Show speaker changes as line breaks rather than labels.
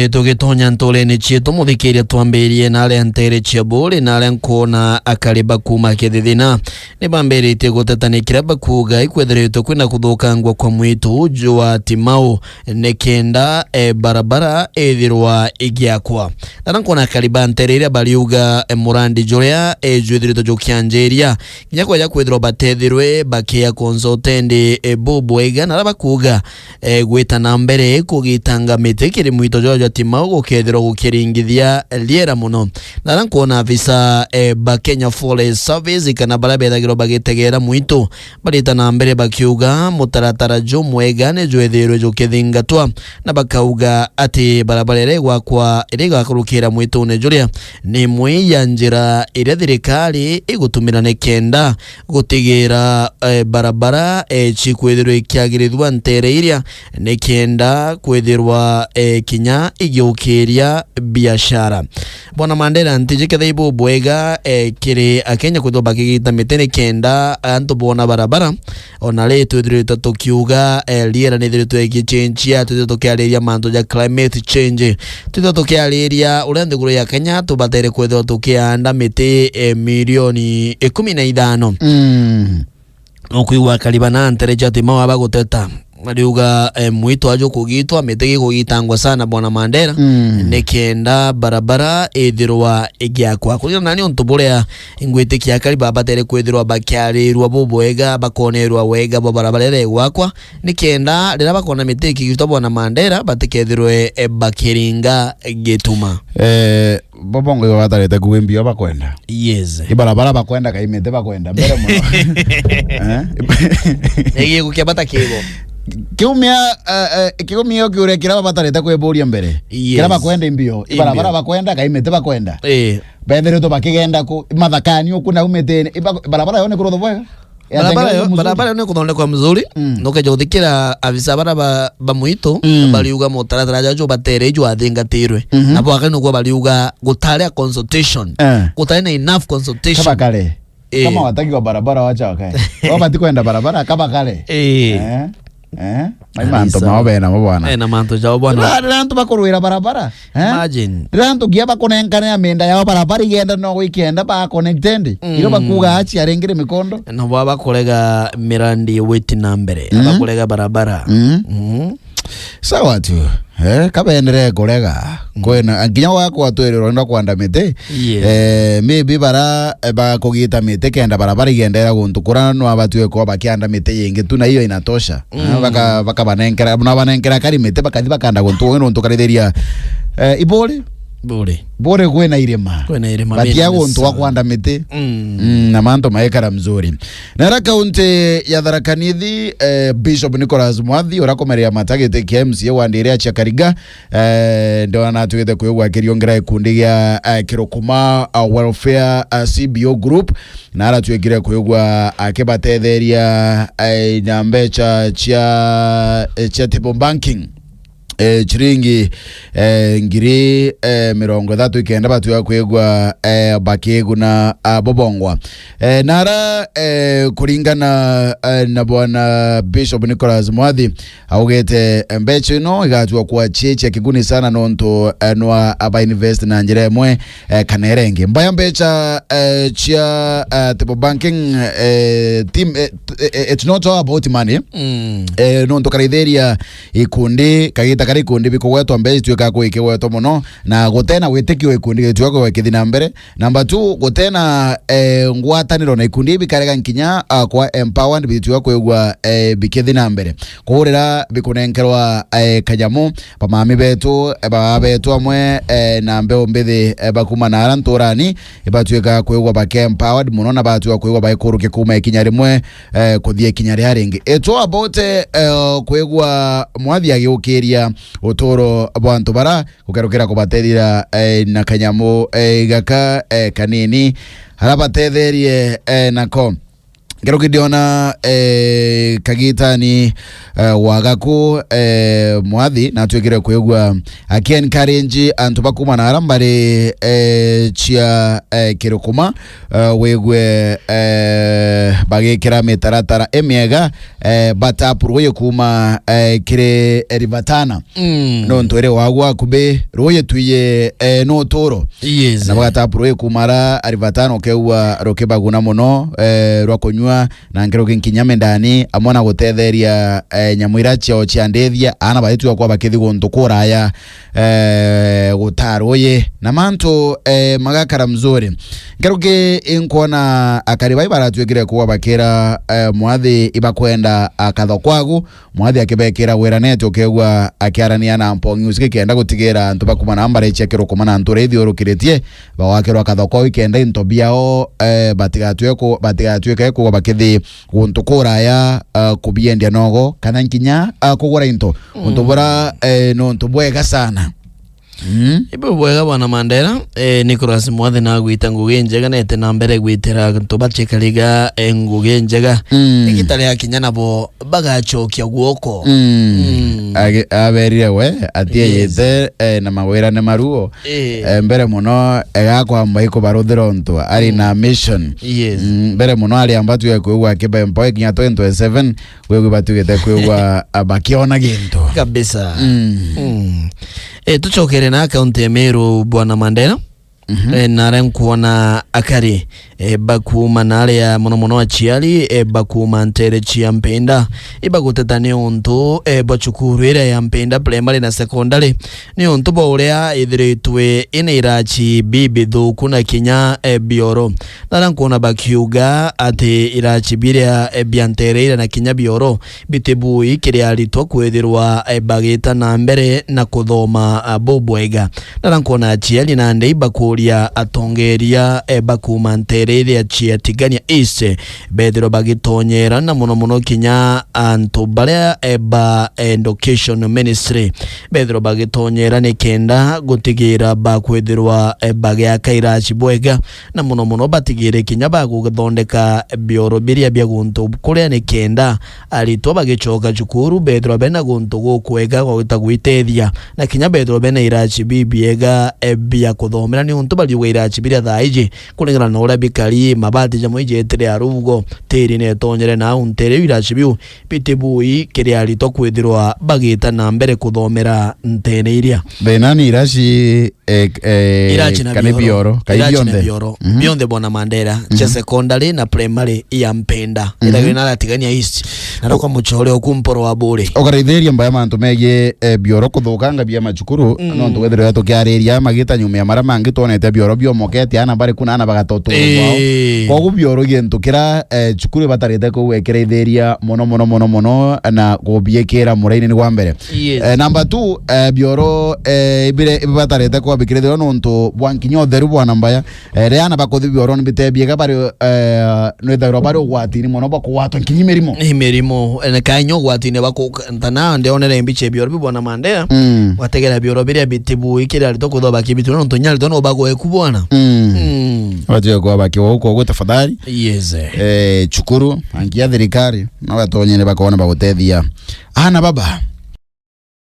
Tugitonya ntoleni chietu muthikiria twambirie nale antere chiaburi nale nkona akariba kuma kithithina ni bambiritie gutetanikira bakuga ikwethiritwe kwina kuthukangwa kwa mwitu uju wa Timau nekenda barabara ethirwa igiakwa nara nkona akariba antere iria bariuga murandi juria ejwithiritwe jukianjiria nginya kwa kwethirwa batethirwe bakia consultant bubu ega nara bakuga gwitana mbere kugitanga mite kiri mwito George Timau gukethirwo gukiringithia liera muno nara nkona afisa ba Kenya Forest Service kana barabethagirwo bagitegera mwito baritana mbere bakiuga mutaratara jo mwega ne jwethirwe jukithingatwa na bakauga ati barabarere gwakwa iriga kurukira mwito ne juria ni mwiya njira ire thirikari igutumira ne kenda gutigira barabara chikwethirwe kiagirithwa ntere iria ne kenda kwethirwa kinya igiukiria biashara bona Mandela ntijike ibu bwega kiri akenya kwithwa bakigita mitene kenda antu bona barabara ona letu thirito tukiuga liera ni thirito igichenjia thirito kiariria mantu ya climate change thirito kiariria urende guru ya Kenya tubatere kwithwa tukianda miti milioni 15 okuiwa kalibana ntere cha Timau abaguteta mariuga mwito ajo kugitwa metege kugitangwa sana bona Mandela nekenda barabara ethirwa igiakwa kugira nani ontuburea ingwite kya kaliba batere kwethirwa bakiarirwa bubwega bakonerwa wega bo barabara ere gwakwa nekenda rira bakona miteki gitwa bona Mandela batekethirwe bakiringa gituma
bobongo yo batarete kuimbio bakwenda
yes
ibarabara bakwenda kaimete bakwenda mbere muno
ege kukiabata kibo
kiumia kiure kiraba batarete kweburia mbere kiraba kwenda imbio ibarabara bakwenda kaimete bakwenda bethere to bakigenda ku mathakani okuna umete barabara yone kurotho bwega
barabara yone kuthondekwa mzuri nokeja guthikira afisa bara bamwito bariuga mutaratara jajo batere jo athingatirwe nabo akani kwa bariuga gutare consultation gutare na enough consultation
kama kale kama wataki kwa barabara wacha wakae wabati kwenda barabara kama kale manto mawabena mabwana
na manto jao bwana
rantu bakurwira barabara
imagine
rantu gia bakonenkana ya menda ya barabara igenda no weekend ba connected iro bakuga achi arengire mikondo
no baba kolega mirandi weti nambere abakolega barabara
sawa tu kabendere kolega kwena nginya wako atwiriro ndo kwanda mite maybe bara ba kugita mite kenda barabara igendera guntukura no abatwe ko bakianda mite yenge tuna hiyo inatosha baka banenkera na banenkera kari mite bakathi bakanda guntu no ntukaretheria ibole bore kwena irema batia guntu wakwanda mite na manto maekara mzuri nara kaunti ya Tharaka Nithi Bishop Nicholas Mwathi urakomeria matagete KMC wandiria cha Kariga ndo anatuite kuigwa kiriongera ikundi ya kirokuma welfare CBO group na aratuikira kuigwa akibatetheria nambe cha Table Banking chiringi ngiri 30 ikenda batu ya kwegwa bakeguna bobongwa nara kuringana na bwana Bishop Nicholas Mwathi augete mbecho no igatwa kwa cheche kiguni sana nonto no aba invest na njira mwe kanerenge mbaya mbecha chia Table Banking team it's not all about money nonto karitheria ikundi kagita kari kundi biko wetu ambe tuika ko ike wetu muno na gutena witikio ikundi tuiko wekithina mbere number 2 gutena ngwataniro na ikundi bikarega nkinya kwa empowered bitu ko igwa bikithina mbere kurira bikunenkerwa kajamu pamami betu baba betu amwe na mbeo mbithi bakuma na aranturani ibatuika ko igwa bake empowered muno na batu ko igwa baikuruke kuma ikinya rimwe kuthie kinyari haringi eto about ko igwa Mwathi agiukiria utoro abantu bara kugarukira kubaterira na kanyamu gaka kanini harabatetherie nako ngero kidiona kagitani wagaku mwathi na twekire kwegwa again encourage antu bakuma na arambare chia kirukuma wegwe bagekira metaratara emiega batapurwe kuma kire ribatana no ntore wagwa kube roye tuye no toro
yes
na batapurwe kumara ribatana kewa rokebaguna muno rwakonywa na ngero kinkinyame ndani amona gutetheria nyamwira chao chiandethia ana baitu kwa bakithi guntukura aya gutaroye na manto magakara mzuri ngero ke inkona akaribai baratwekire kuwa bakira mwathi ibakwenda akathokwagu mwathi akibekira weraneto kegwa akiarania na mpongi usike kenda gutigera ntuba kuma nambare chekero kuma na nturethi orukiretie bawakiro akathokwa ikenda intobiao batigatweka ko bakithi guntukura aya kubiendia nogo kana nkinya kugura into untubura no ntubwega sana
ibo bwega bwana Mandela Nicholas Mwathi na gwita nguge njega nete na mbere gwitira ntubachekaliga nguge njega ikitale akinya nabo bagachokia guoko
aberire we atie yete na mawera ne maruo mbere muno egakwa mbaiko baruthiro ntu ari na mission mbere muno ari ambatu yakugwa kibe mpoe kinya 27 wewe batugete kwegwa abakiona ginto
kabisa tuchokere na account ya Meru bwana Mandela nare nkuona akari bakuma nare ya mono achiali bakuma ntere chia mpenda ibaguteta ni onto bachukuru ira ya mpenda primary na secondary ni onto baurea idhiritwe inairachi bibi dhuku na kinya bioro nare nkuona bakiuga ate irachi biria biantere ira na kinya bioro bitebui kiri alitwa kwethirwa bagita na mbere na kuthoma bobwega nare nkuona achiali na ndei bakuria atongeria bakuma ntere ya chia tigania ise bedro bagitonyera na muno kinya anto bare education ministry bedro bagitonyera ne kenda gutigira bakwethirwa bagya kaira chibwega na muno batigire kinya baguthondeka bioro biria bya gunto kuria ne kenda alito bagichoka chukuru bedro bena gunto gokwega gwitagwitethia na kinya bedro bena irachi bibiega bya kuthomera ni unto bali irachi biria thaiji kulingana na ura bikari mabati jamwe jetere arugo teri ne tonyere na untere irachi biu bitebui kiri alito kwithirwa bagita na mbere kuthomera ntene iria
benani irachi kane bioro
bionde bona Mandela cha secondary na primary ya mpenda ila gina latigania east na kwa muchore okumporo wa bure
ogaretheria mbaya mantu mege bioro kuthukanga bia machukuru no ntwethire tukiareria magita nyumia mara mangi tonete bioro bio moketi ana bare kuna ana bagatoto wao kwa bioro gentukira chukuru batarete ko wekeretheria mono na gobiekera muraini ni gwambere number 2 bioro ibire batarete ko bikiretheria nonto bwankinyo theru bwana mbaya reana bakothi bioro ni bitebiega bare no itharo bare gwatini mono bakwato nkinyimerimo
imerimo ene kanyo gwatini bako ntana ndeonere mbiche bioro bwana Mandela wategera bioro biria bitibu ikira litoko baki bitu nonto nyali tono bago ekubwana
wajia kwa baki wako tafadhali
yes
chukuru angia thirikari na watonyene bakona bagutethia ana baba